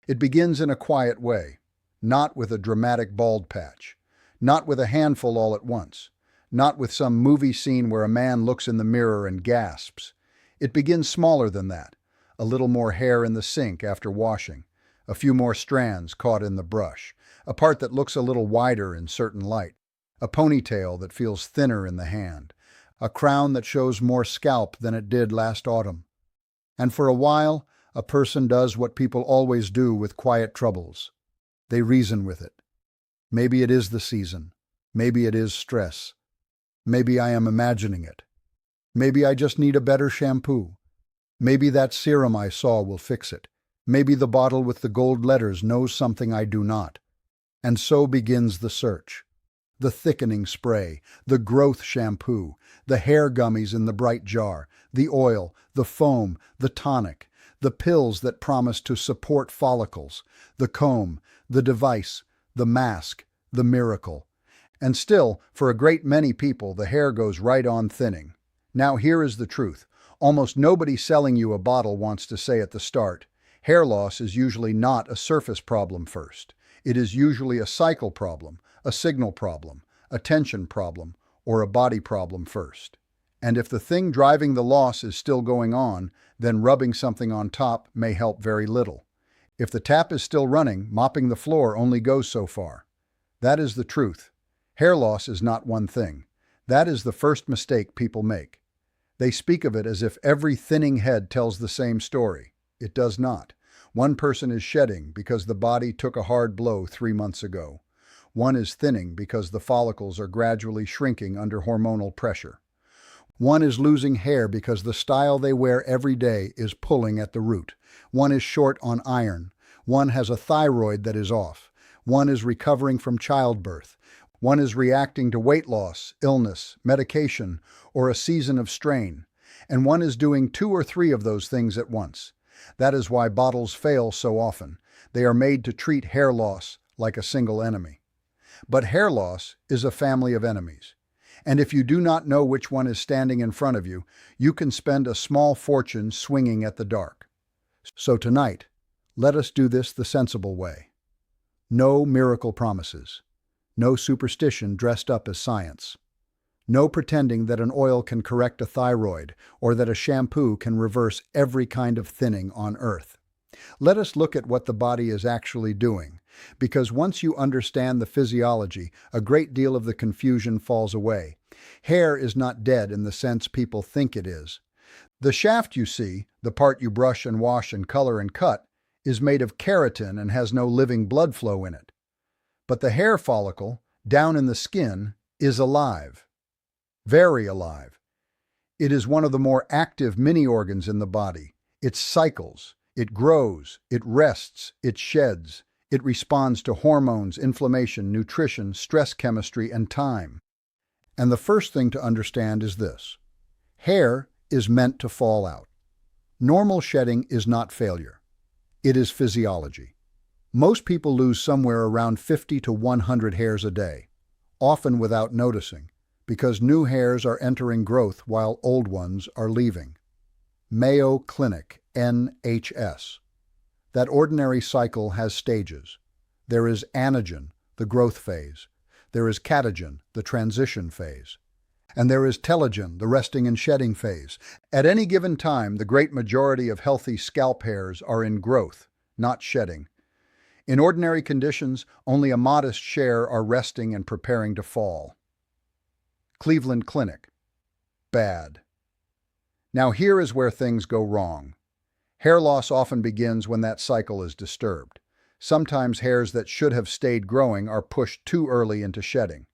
It begins in a quiet way, not with a dramatic bald patch, not with a handful all at once, not with some movie scene where a man looks in the mirror and gasps. It begins smaller than that, a little more hair in the sink after washing, a few more strands caught in the brush, a part that looks a little wider in certain light, a ponytail that feels thinner in the hand, a crown that shows more scalp than it did last autumn. And for a while, a person does what people always do with quiet troubles. They reason with it. Maybe it is the season. Maybe it is stress. Maybe I am imagining it. Maybe I just need a better shampoo. Maybe that serum I saw will fix it. Maybe the bottle with the gold letters knows something I do not. And so begins the search. The thickening spray, the growth shampoo, the hair gummies in the bright jar, the oil, the foam, the tonic, the pills that promise to support follicles, the comb, the device, the mask, the miracle. And still, for a great many people, the hair goes right on thinning. Now here is the truth. Almost nobody selling you a bottle wants to say at the start, hair loss is usually not a surface problem first. It is usually a cycle problem, a signal problem, a tension problem, or a body problem first. And if the thing driving the loss is still going on, then rubbing something on top may help very little. If the tap is still running, mopping the floor only goes so far. That is the truth. Hair loss is not one thing. That is the first mistake people make. They speak of it as if every thinning head tells the same story. It does not. One person is shedding because the body took a hard blow 3 months ago. One is thinning because the follicles are gradually shrinking under hormonal pressure. One is losing hair because the style they wear every day is pulling at the root. One is short on iron. One has a thyroid that is off. One is recovering from childbirth. One is reacting to weight loss, illness, medication, or a season of strain. And one is doing 2 or 3 of those things at once. That is why bottles fail so often. They are made to treat hair loss like a single enemy. But hair loss is a family of enemies. And if you do not know which one is standing in front of you, you can spend a small fortune swinging at the dark. So tonight, let us do this the sensible way. No miracle promises. No superstition dressed up as science. No pretending that an oil can correct a thyroid or that a shampoo can reverse every kind of thinning on earth. Let us look at what the body is actually doing, because once you understand the physiology, a great deal of the confusion falls away. Hair is not dead in the sense people think it is. The shaft you see, the part you brush and wash and color and cut, is made of keratin and has no living blood flow in it. But the hair follicle, down in the skin, is alive. Very alive. It is one of the more active mini-organs in the body. It cycles, it grows, it rests, it sheds. It responds to hormones, inflammation, nutrition, stress chemistry, and time. And the first thing to understand is this. Hair is meant to fall out. Normal shedding is not failure. It is physiology. Most people lose somewhere around 50 to 100 hairs a day, often without noticing, because new hairs are entering growth while old ones are leaving. Mayo Clinic, NHS. That ordinary cycle has stages. There is anagen, the growth phase. There is catagen, the transition phase. And there is telogen, the resting and shedding phase. At any given time, the great majority of healthy scalp hairs are in growth, not shedding. In ordinary conditions, only a modest share are resting and preparing to fall. Cleveland Clinic. Bad. Now here is where things go wrong. Hair loss often begins when that cycle is disturbed. Sometimes hairs that should have stayed growing are pushed too early into shedding.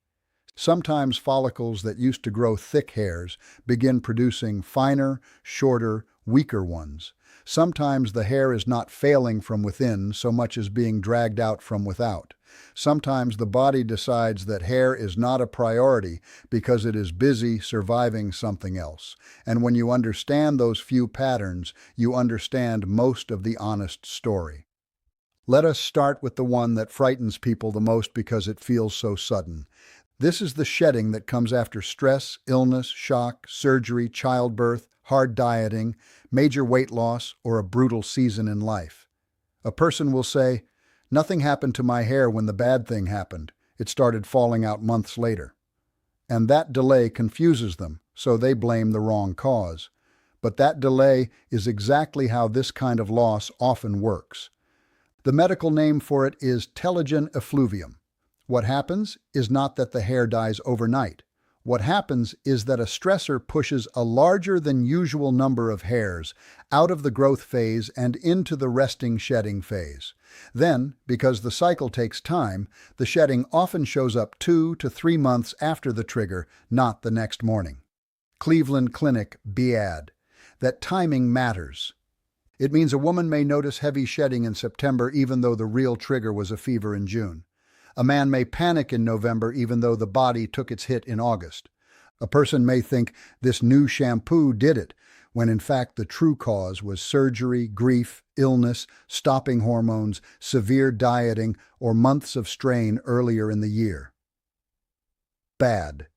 Sometimes follicles that used to grow thick hairs begin producing finer, shorter, weaker ones. Sometimes the hair is not failing from within so much as being dragged out from without. Sometimes the body decides that hair is not a priority because it is busy surviving something else. And when you understand those few patterns, you understand most of the honest story. Let us start with the one that frightens people the most because it feels so sudden. This is the shedding that comes after stress, illness, shock, surgery, childbirth, hard dieting, major weight loss, or a brutal season in life. A person will say, "Nothing happened to my hair when the bad thing happened. It started falling out months later." And that delay confuses them, so they blame the wrong cause. But that delay is exactly how this kind of loss often works. The medical name for it is telogen effluvium. What happens is not that the hair dies overnight. What happens is that a stressor pushes a larger than usual number of hairs out of the growth phase and into the resting shedding phase. Then, because the cycle takes time, the shedding often shows up 2 to 3 months after the trigger, not the next morning. Cleveland Clinic BAD. That timing matters. It means a woman may notice heavy shedding in September even though the real trigger was a fever in June. A man may panic in November even though the body took its hit in August. A person may think this new shampoo did it, when in fact the true cause was surgery, grief, illness, stopping hormones, severe dieting, or months of strain earlier in the year. Bad.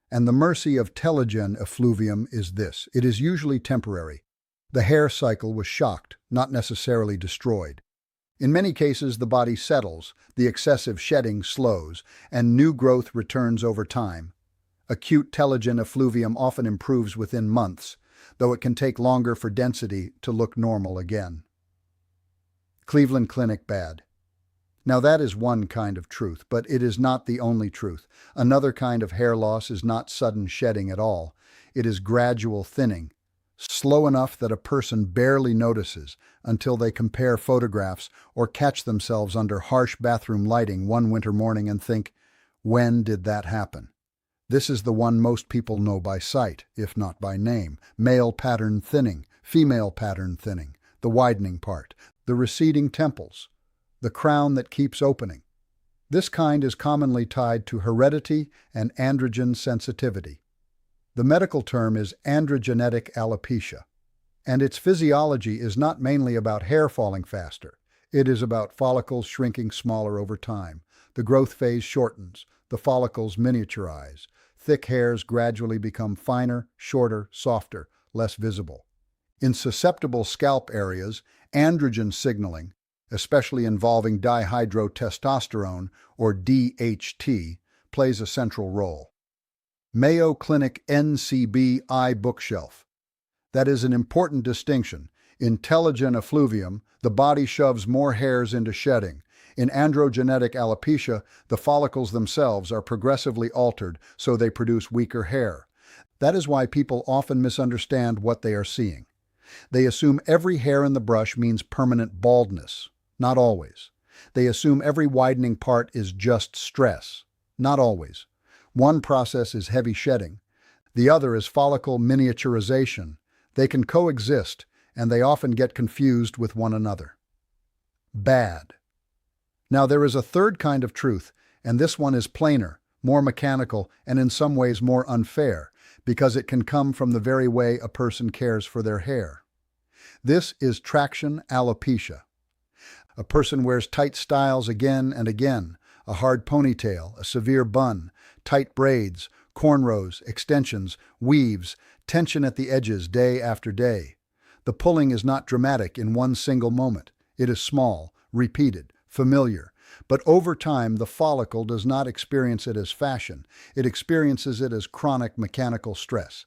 And the mercy of telogen effluvium is this: it is usually temporary. The hair cycle was shocked, not necessarily destroyed. In many cases, the body settles, the excessive shedding slows, and new growth returns over time. Acute telogen effluvium often improves within months, though it can take longer for density to look normal again. Cleveland Clinic BAD. Now that is one kind of truth, but it is not the only truth. Another kind of hair loss is not sudden shedding at all. It is gradual thinning, slow enough that a person barely notices until they compare photographs or catch themselves under harsh bathroom lighting one winter morning and think, when did that happen? This is the one most people know by sight, if not by name: male pattern thinning, female pattern thinning, the widening part, the receding temples, the crown that keeps opening. This kind is commonly tied to heredity and androgen sensitivity. The medical term is androgenetic alopecia, and its physiology is not mainly about hair falling faster. It is about follicles shrinking smaller over time. The growth phase shortens, the follicles miniaturize. Thick hairs gradually become finer, shorter, softer, less visible. In susceptible scalp areas, androgen signaling, especially involving dihydrotestosterone, or DHT, plays a central role. Mayo Clinic NCB eye bookshelf. That is an important distinction. In telogen effluvium, the body shoves more hairs into shedding. In androgenetic alopecia, the follicles themselves are progressively altered, so they produce weaker hair. That is why people often misunderstand what they are seeing. They assume every hair in the brush means permanent baldness. Not always. They assume every widening part is just stress. Not always. One process is heavy shedding. The other is follicle miniaturization. They can coexist, and they often get confused with one another. Bad. Now there is a third kind of truth, and this one is plainer, more mechanical, and in some ways more unfair, because it can come from the very way a person cares for their hair. This is traction alopecia. A person wears tight styles again and again: a hard ponytail, a severe bun, tight braids, cornrows, extensions, weaves, tension at the edges day after day. The pulling is not dramatic in one single moment. It is small, repeated, familiar. But over time, the follicle does not experience it as fashion. It experiences it as chronic mechanical stress.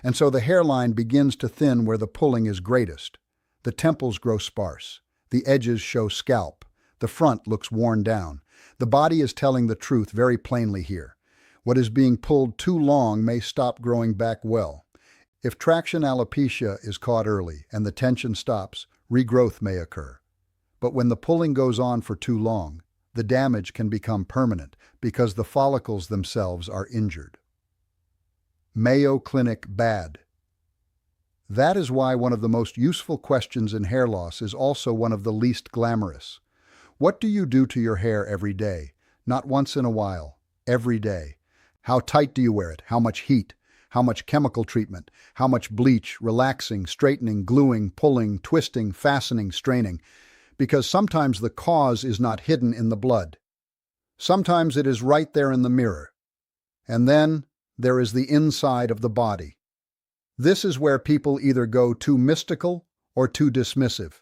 And so the hairline begins to thin where the pulling is greatest. The temples grow sparse. The edges show scalp. The front looks worn down. The body is telling the truth very plainly here. What is being pulled too long may stop growing back well. If traction alopecia is caught early and the tension stops, regrowth may occur. But when the pulling goes on for too long, the damage can become permanent because the follicles themselves are injured. Mayo Clinic BAD. That is why one of the most useful questions in hair loss is also one of the least glamorous. What do you do to your hair every day? Not once in a while, every day. How tight do you wear it? How much heat? How much chemical treatment? How much bleach, relaxing, straightening, gluing, pulling, twisting, fastening, straining? Because sometimes the cause is not hidden in the blood. Sometimes it is right there in the mirror. And then there is the inside of the body. This is where people either go too mystical or too dismissive.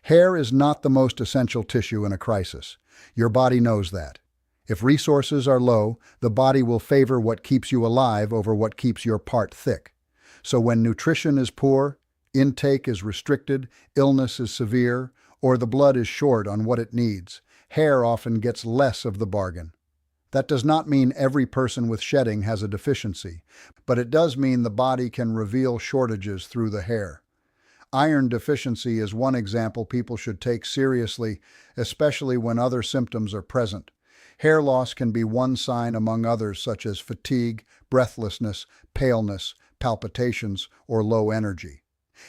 Hair is not the most essential tissue in a crisis. Your body knows that. If resources are low, the body will favor what keeps you alive over what keeps your part thick. So when nutrition is poor, intake is restricted, illness is severe, or the blood is short on what it needs, hair often gets less of the bargain. That does not mean every person with shedding has a deficiency, but it does mean the body can reveal shortages through the hair. Iron deficiency is one example people should take seriously, especially when other symptoms are present. Hair loss can be one sign among others such as fatigue, breathlessness, paleness, palpitations, or low energy.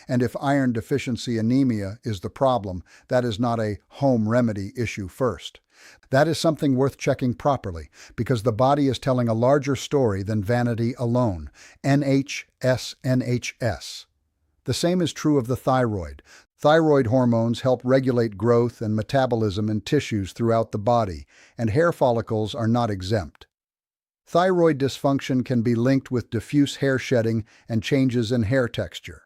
And if iron deficiency anemia is the problem, that is not a home remedy issue first. That is something worth checking properly, because the body is telling a larger story than vanity alone. NHS. The same is true of the thyroid. Thyroid hormones help regulate growth and metabolism in tissues throughout the body, and hair follicles are not exempt. Thyroid dysfunction can be linked with diffuse hair shedding and changes in hair texture.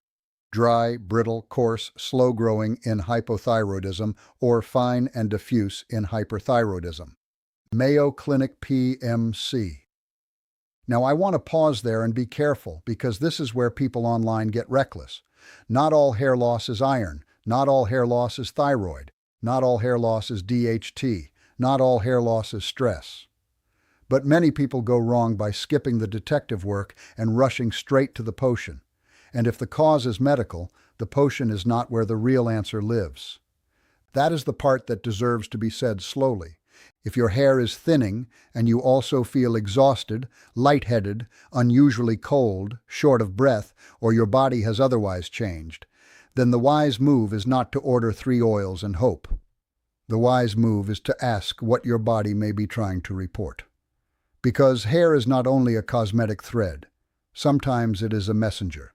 Dry, brittle, coarse, slow-growing in hypothyroidism, or fine and diffuse in hyperthyroidism. Mayo Clinic PMC. Now I want to pause there and be careful, because this is where people online get reckless. Not all hair loss is iron, not all hair loss is thyroid, not all hair loss is DHT, not all hair loss is stress. But many people go wrong by skipping the detective work and rushing straight to the potion. And if the cause is medical, the potion is not where the real answer lives. That is the part that deserves to be said slowly. If your hair is thinning and you also feel exhausted, lightheaded, unusually cold, short of breath, or your body has otherwise changed, then the wise move is not to order 3 oils and hope. The wise move is to ask what your body may be trying to report. Because hair is not only a cosmetic thread, sometimes it is a messenger.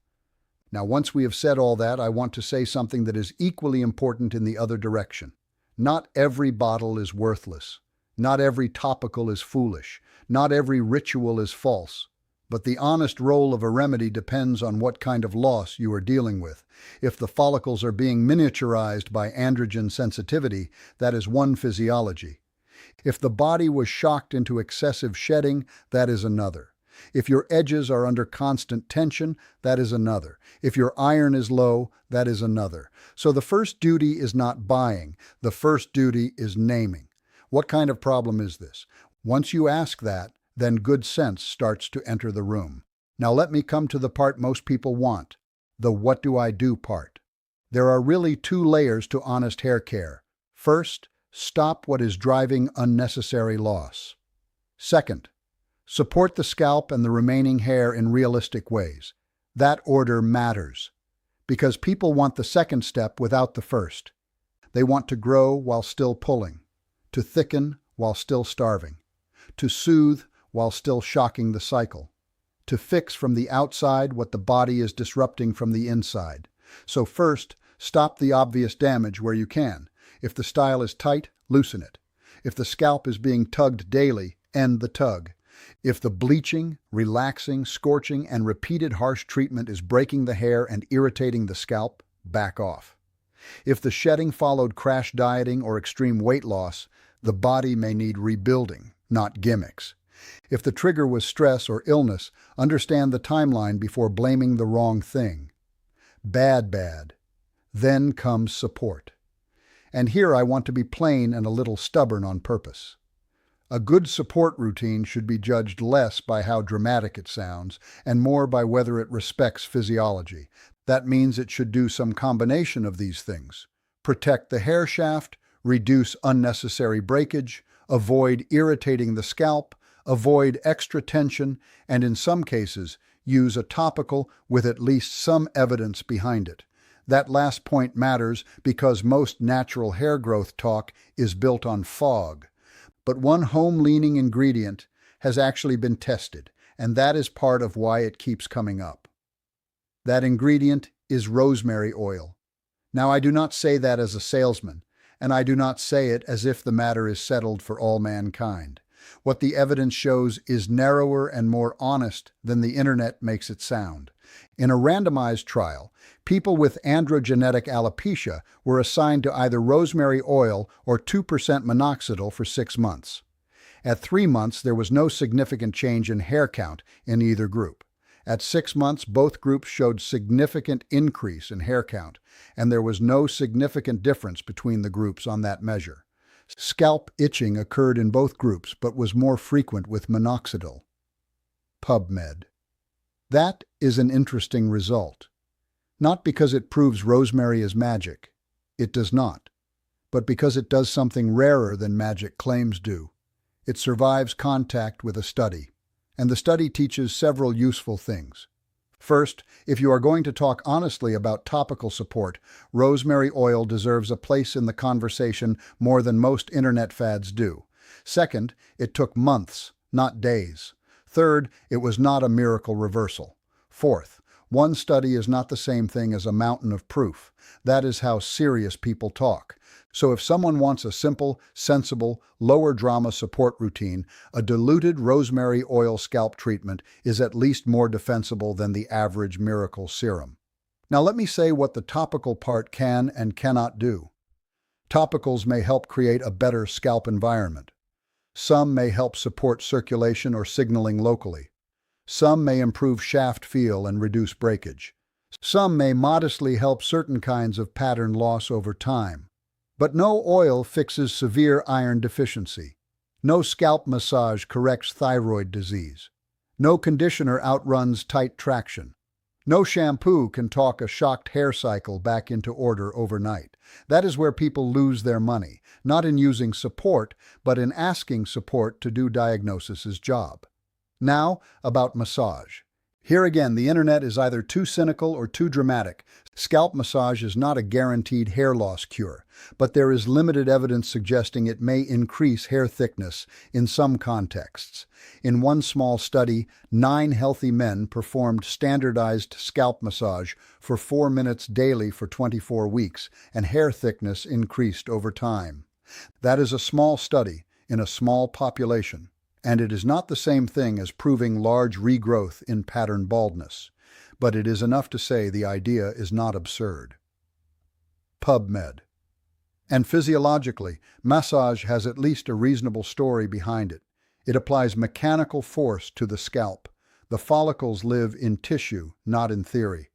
Now, once we have said all that, I want to say something that is equally important in the other direction. Not every bottle is worthless. Not every topical is foolish. Not every ritual is false. But the honest role of a remedy depends on what kind of loss you are dealing with. If the follicles are being miniaturized by androgen sensitivity, that is one physiology. If the body was shocked into excessive shedding, that is another. If your edges are under constant tension, that is another. If your iron is low, that is another. So the first duty is not buying. The first duty is naming. What kind of problem is this? Once you ask that, then good sense starts to enter the room. Now let me come to the part most people want, the what do I do part. There are really 2 layers to honest hair care. First, stop what is driving unnecessary loss. Second, support the scalp and the remaining hair in realistic ways. That order matters, because people want the second step without the first. They want to grow while still pulling, to thicken while still starving, to soothe while still shocking the cycle, to fix from the outside what the body is disrupting from the inside. So first, stop the obvious damage where you can. If the style is tight, loosen it. If the scalp is being tugged daily, end the tug. If the bleaching, relaxing, scorching, and repeated harsh treatment is breaking the hair and irritating the scalp, back off. If the shedding followed crash dieting or extreme weight loss, the body may need rebuilding, not gimmicks. If the trigger was stress or illness, understand the timeline before blaming the wrong thing. Bad. Then comes support. And here I want to be plain and a little stubborn on purpose. A good support routine should be judged less by how dramatic it sounds and more by whether it respects physiology. That means it should do some combination of these things. Protect the hair shaft, reduce unnecessary breakage, avoid irritating the scalp, avoid extra tension, and in some cases, use a topical with at least some evidence behind it. That last point matters because most natural hair growth talk is built on fog. But one home-leaning ingredient has actually been tested, and that is part of why it keeps coming up. That ingredient is rosemary oil. Now, I do not say that as a salesman, and I do not say it as if the matter is settled for all mankind. What the evidence shows is narrower and more honest than the internet makes it sound. In a randomized trial, people with androgenetic alopecia were assigned to either rosemary oil or 2% minoxidil for 6 months. At 3 months, there was no significant change in hair count in either group. At 6 months, both groups showed significant increase in hair count, and there was no significant difference between the groups on that measure. Scalp itching occurred in both groups but was more frequent with minoxidil. PubMed. That is an interesting result. Not because it proves rosemary is magic. It does not. But because it does something rarer than magic claims do. It survives contact with a study. And the study teaches several useful things. First, if you are going to talk honestly about topical support, rosemary oil deserves a place in the conversation more than most internet fads do. Second, it took months, not days. Third, it was not a miracle reversal. Fourth, one study is not the same thing as a mountain of proof. That is how serious people talk. So if someone wants a simple, sensible, lower drama support routine, a diluted rosemary oil scalp treatment is at least more defensible than the average miracle serum. Now let me say what the topical part can and cannot do. Topicals may help create a better scalp environment. Some may help support circulation or signaling locally. Some may improve shaft feel and reduce breakage. Some may modestly help certain kinds of pattern loss over time. But no oil fixes severe iron deficiency. No scalp massage corrects thyroid disease. No conditioner outruns tight traction. No shampoo can talk a shocked hair cycle back into order overnight. That is where people lose their money, not in using support, but in asking support to do diagnosis's job. Now, about massage. Here again, the internet is either too cynical or too dramatic. Scalp massage is not a guaranteed hair loss cure, but there is limited evidence suggesting it may increase hair thickness in some contexts. In one small study, 9 healthy men performed standardized scalp massage for 4 minutes daily for 24 weeks, and hair thickness increased over time. That is a small study in a small population. And it is not the same thing as proving large regrowth in pattern baldness, but it is enough to say the idea is not absurd. PubMed. And physiologically, massage has at least a reasonable story behind it. It applies mechanical force to the scalp. The follicles live in tissue, not in theory.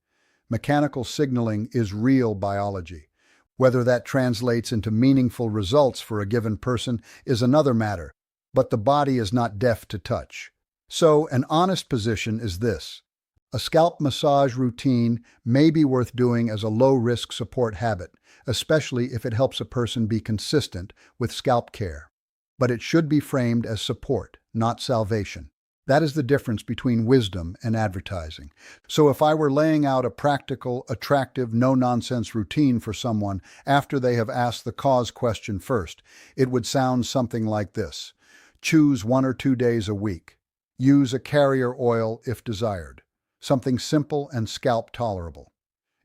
Mechanical signaling is real biology. Whether that translates into meaningful results for a given person is another matter. But the body is not deaf to touch. So, an honest position is this. A scalp massage routine may be worth doing as a low-risk support habit, especially if it helps a person be consistent with scalp care. But it should be framed as support, not salvation. That is the difference between wisdom and advertising. So if I were laying out a practical, attractive, no-nonsense routine for someone after they have asked the cause question first, it would sound something like this. Choose 1 or 2 days a week. Use a carrier oil if desired. Something simple and scalp tolerable.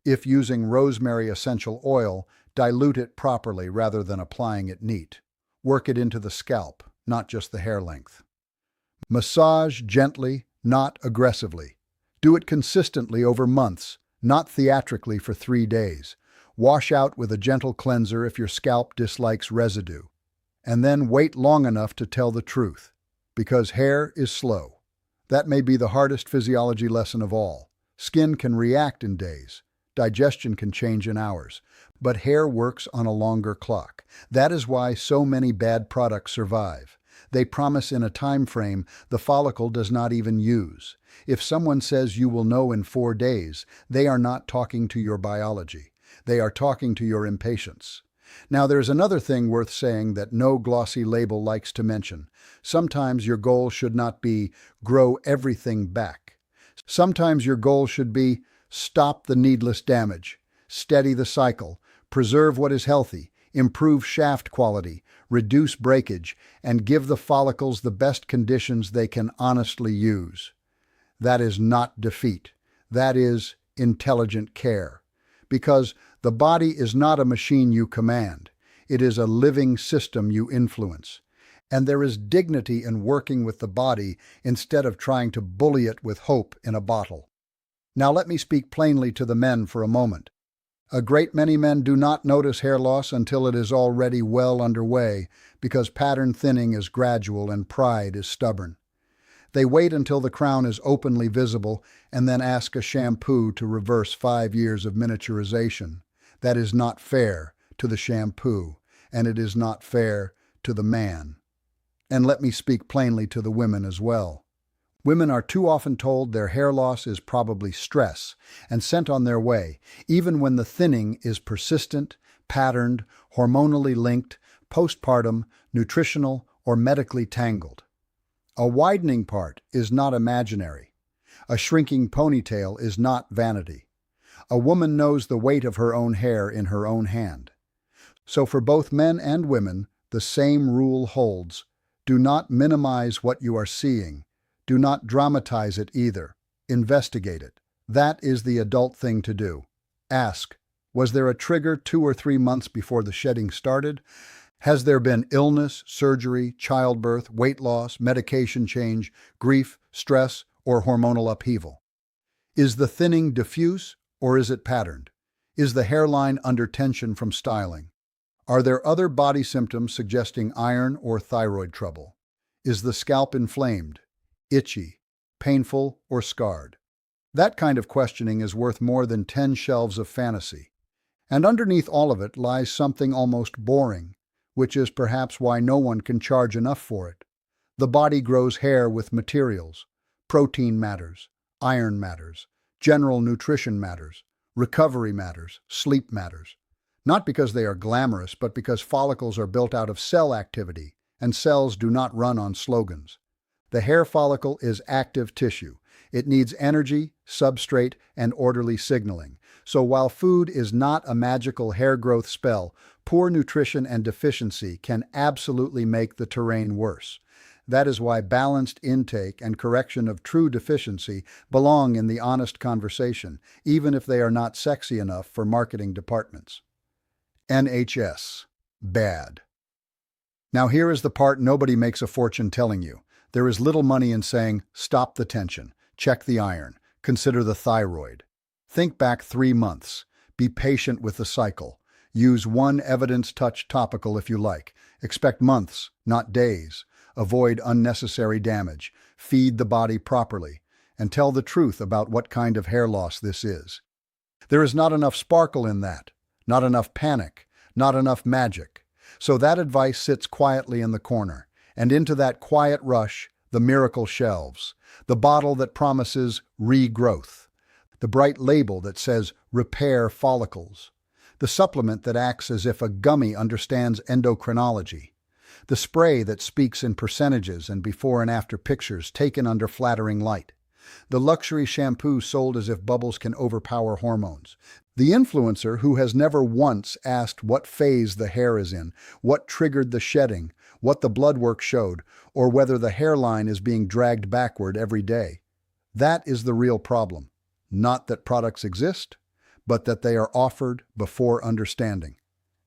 If using rosemary essential oil, dilute it properly rather than applying it neat. Work it into the scalp, not just the hair length. Massage gently, not aggressively. Do it consistently over months, not theatrically for 3 days. Wash out with a gentle cleanser if your scalp dislikes residue. And then wait long enough to tell the truth, because hair is slow. That may be the hardest physiology lesson of all. Skin can react in days. Digestion can change in hours. But hair works on a longer clock. That is why so many bad products survive. They promise in a time frame the follicle does not even use. If someone says you will know in 4 days, they are not talking to your biology. They are talking to your impatience. Now there's another thing worth saying that no glossy label likes to mention. Sometimes your goal should not be grow everything back. Sometimes your goal should be stop the needless damage, steady the cycle, preserve what is healthy, improve shaft quality, reduce breakage, and give the follicles the best conditions they can honestly use. That is not defeat. That is intelligent care. Because the body is not a machine you command. It is a living system you influence. And there is dignity in working with the body instead of trying to bully it with hope in a bottle. Now let me speak plainly to the men for a moment. A great many men do not notice hair loss until it is already well underway because pattern thinning is gradual and pride is stubborn. They wait until the crown is openly visible and then ask a shampoo to reverse 5 years of miniaturization. That is not fair to the shampoo, and it is not fair to the man. And let me speak plainly to the women as well. Women are too often told their hair loss is probably stress and sent on their way, even when the thinning is persistent, patterned, hormonally linked, postpartum, nutritional, or medically tangled. A widening part is not imaginary. A shrinking ponytail is not vanity. A woman knows the weight of her own hair in her own hand. So for both men and women, the same rule holds. Do not minimize what you are seeing. Do not dramatize it either. Investigate it. That is the adult thing to do. Ask, was there a trigger 2 or 3 months before the shedding started? Has there been illness, surgery, childbirth, weight loss, medication change, grief, stress, or hormonal upheaval? Is the thinning diffuse or is it patterned? Is the hairline under tension from styling? Are there other body symptoms suggesting iron or thyroid trouble? Is the scalp inflamed, itchy, painful, or scarred? That kind of questioning is worth more than 10 shelves of fantasy. And underneath all of it lies something almost boring, which is perhaps why no one can charge enough for it. The body grows hair with materials. Protein matters, iron matters, general nutrition matters, recovery matters, sleep matters. Not because they are glamorous, but because follicles are built out of cell activity, and cells do not run on slogans. The hair follicle is active tissue. It needs energy, substrate, and orderly signaling. So while food is not a magical hair growth spell, poor nutrition and deficiency can absolutely make the terrain worse. That is why balanced intake and correction of true deficiency belong in the honest conversation, even if they are not sexy enough for marketing departments. NHS. Bad. Now here is the part nobody makes a fortune telling you. There is little money in saying, stop the tension, check the iron, consider the thyroid. Think back 3 months. Be patient with the cycle. Use one evidence-touch topical if you like. Expect months, not days. Avoid unnecessary damage. Feed the body properly. And tell the truth about what kind of hair loss this is. There is not enough sparkle in that. Not enough panic. Not enough magic. So that advice sits quietly in the corner. And into that quiet rush, the miracle shelves. The bottle that promises regrowth. The bright label that says repair follicles. The supplement that acts as if a gummy understands endocrinology. The spray that speaks in percentages and before and after pictures taken under flattering light. The luxury shampoo sold as if bubbles can overpower hormones. The influencer who has never once asked what phase the hair is in, what triggered the shedding, what the blood work showed, or whether the hairline is being dragged backward every day. That is the real problem. Not that products exist, but that they are offered before understanding.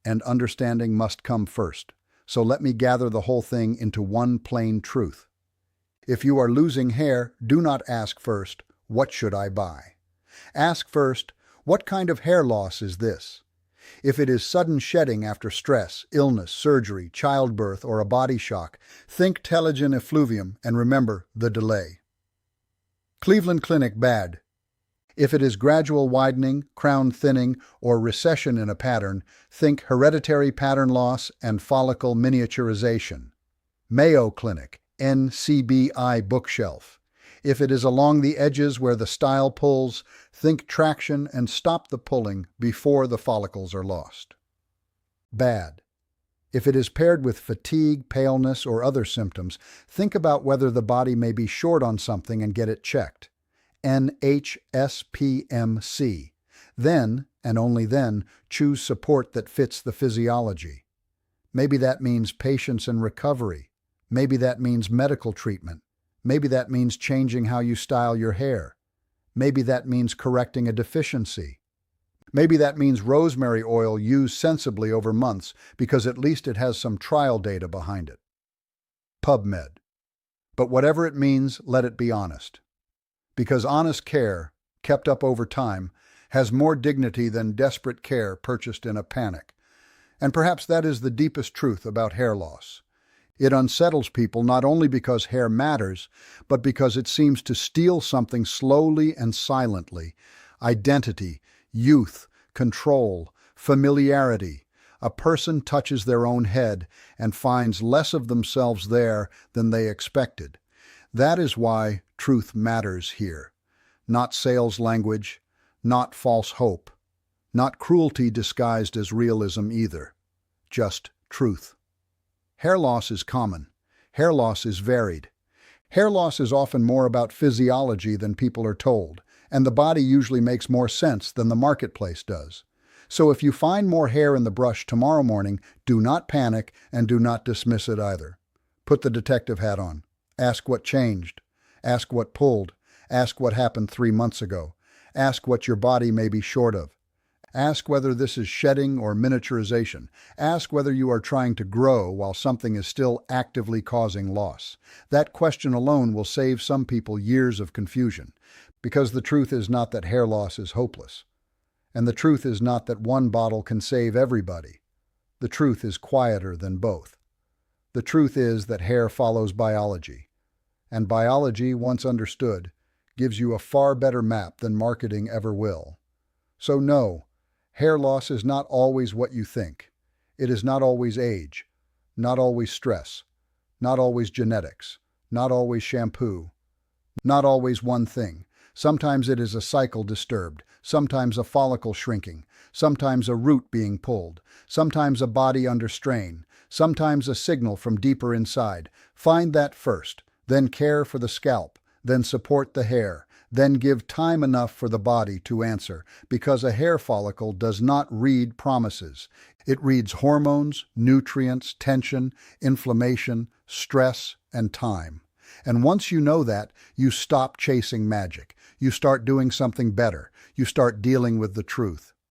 And understanding must come first. So let me gather the whole thing into one plain truth. If you are losing hair, do not ask first, what should I buy? Ask first, what kind of hair loss is this? If it is sudden shedding after stress, illness, surgery, childbirth, or a body shock, think telogen effluvium and remember the delay. Cleveland Clinic bad. If it is gradual widening, crown thinning, or recession in a pattern, think hereditary pattern loss and follicle miniaturization. Mayo Clinic, NCBI bookshelf. If it is along the edges where the style pulls, think traction and stop the pulling before the follicles are lost. Bad. If it is paired with fatigue, paleness, or other symptoms, think about whether the body may be short on something and get it checked. NHSPMC. Then, and only then, choose support that fits the physiology. Maybe that means patience and recovery. Maybe that means medical treatment. Maybe that means changing how you style your hair. Maybe that means correcting a deficiency. Maybe that means rosemary oil used sensibly over months because at least it has some trial data behind it. PubMed. But whatever it means, let it be honest. Because honest care kept up over time, has more dignity than desperate care purchased in a panic. And perhaps that is the deepest truth about hair loss. It unsettles people not only because hair matters, but because it seems to steal something slowly and silently: identity, youth, control, familiarity. A person touches their own head and finds less of themselves there than they expected. That is why truth matters here. Not sales language, not false hope, not cruelty disguised as realism either. Just truth. Hair loss is common. Hair loss is varied. Hair loss is often more about physiology than people are told, and the body usually makes more sense than the marketplace does. So if you find more hair in the brush tomorrow morning, do not panic and do not dismiss it either. Put the detective hat on. Ask what changed. Ask what pulled. Ask what happened 3 months ago. Ask what your body may be short of. Ask whether this is shedding or miniaturization. Ask whether you are trying to grow while something is still actively causing loss. That question alone will save some people years of confusion, because the truth is not that hair loss is hopeless. And the truth is not that one bottle can save everybody. The truth is quieter than both. The truth is that hair follows biology. And biology, once understood, gives you a far better map than marketing ever will. So no, hair loss is not always what you think. It is not always age, not always stress, not always genetics, not always shampoo, not always one thing. Sometimes it is a cycle disturbed, sometimes a follicle shrinking, sometimes a root being pulled, sometimes a body under strain, sometimes a signal from deeper inside. Find that first, then care for the scalp, then support the hair, then give time enough for the body to answer, because a hair follicle does not read promises. It reads hormones, nutrients, tension, inflammation, stress, and time. And once you know that, you stop chasing magic. You start doing something better. You start dealing with the truth.